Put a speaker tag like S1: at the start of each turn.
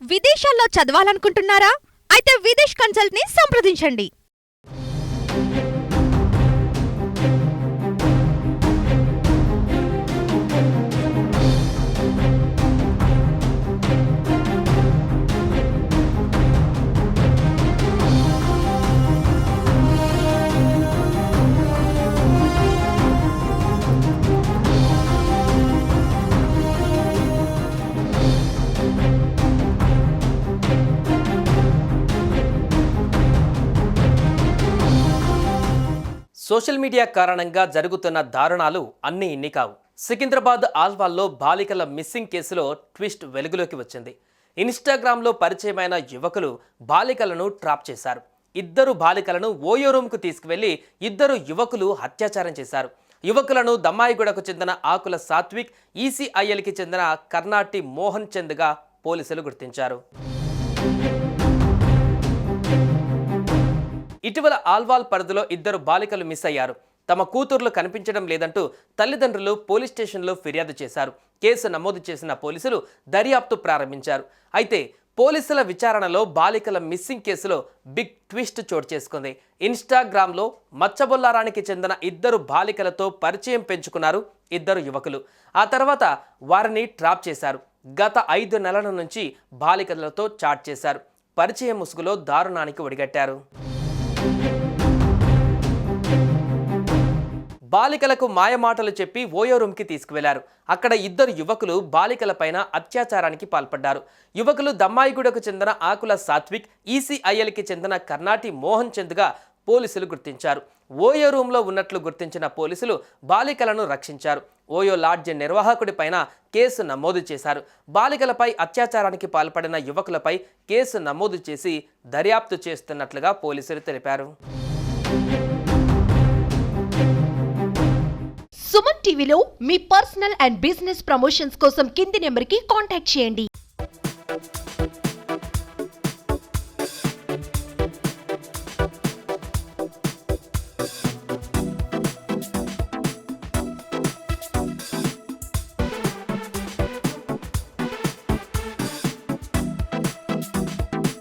S1: విదేశాల్లో చదవాలనుకుంటున్నారా? అయితే విదేశ్ కన్సల్ట్ ని సంప్రదించండి.
S2: సోషల్ మీడియా కారణంగా జరుగుతున్న దారుణాలు అన్నీ ఇన్ని కావు. సికింద్రాబాద్ ఆల్వాల్లో బాలికల మిస్సింగ్ కేసులో ట్విస్ట్ వెలుగులోకి వచ్చింది. ఇన్స్టాగ్రామ్లో పరిచయమైన యువకులు బాలికలను ట్రాప్ చేశారు. ఇద్దరు బాలికలను ఓయో రూమ్కు తీసుకువెళ్లి ఇద్దరు యువకులు అత్యాచారం చేశారు. యువకులను దమ్మాయిగూడకు చెందిన ఆకుల సాత్విక్, ఈసీఐఎల్కి చెందిన కర్ణాటి మోహన్ చంద్గా పోలీసులు గుర్తించారు. ఇటీవల ఆల్వాల్ పరిధిలో ఇద్దరు బాలికలు మిస్ అయ్యారు. తమ కూతుర్లు కనిపించడం లేదంటూ తల్లిదండ్రులు పోలీస్ స్టేషన్లో ఫిర్యాదు చేశారు. కేసు నమోదు చేసిన పోలీసులు దర్యాప్తు ప్రారంభించారు. అయితే పోలీసుల విచారణలో బాలికల మిస్సింగ్ కేసులో బిగ్ ట్విస్ట్ చోటు చేసుకుంది. ఇన్స్టాగ్రామ్లో మచ్చబొల్లారానికి చెందిన ఇద్దరు బాలికలతో పరిచయం పెంచుకున్నారు ఇద్దరు యువకులు. ఆ తర్వాత వారిని ట్రాప్ చేశారు. గత 5 నెలల నుంచి బాలికలతో చాట్ చేశారు. పరిచయం ముసుగులో దారుణానికి ఒడిగట్టారు. బాలికలకు మాయమాటలు చెప్పి ఓయో రూమ్కి తీసుకువెళ్లారు. అక్కడ ఇద్దరు యువకులు బాలికలపైన అత్యాచారానికి పాల్పడ్డారు. యువకులు దమ్మాయిగూడకు చెందిన ఆకుల సాత్విక్, ఈసీఐఎల్కి చెందిన కర్ణాటి మోహన్ చంద్గా పోలీసులు గుర్తించారు. ఓయో రూమ్లో ఉన్నట్లు గుర్తించిన పోలీసులు బాలికలను రక్షించారు. ఓయో లాడ్జ్ నిర్వాహకుడిపైన కేసు నమోదు చేశారు. బాలికలపై అత్యాచారానికి పాల్పడిన యువకులపై కేసు నమోదు చేసి దర్యాప్తు చేస్తున్నట్లుగా పోలీసులు తెలిపారు.
S3: సుమన్ టీవీలో మీ పర్సనల్ అండ్ బిజినెస్ ప్రమోషన్స్ కోసం కింది నెంబర్కి కాంటాక్ట్ చేయండి.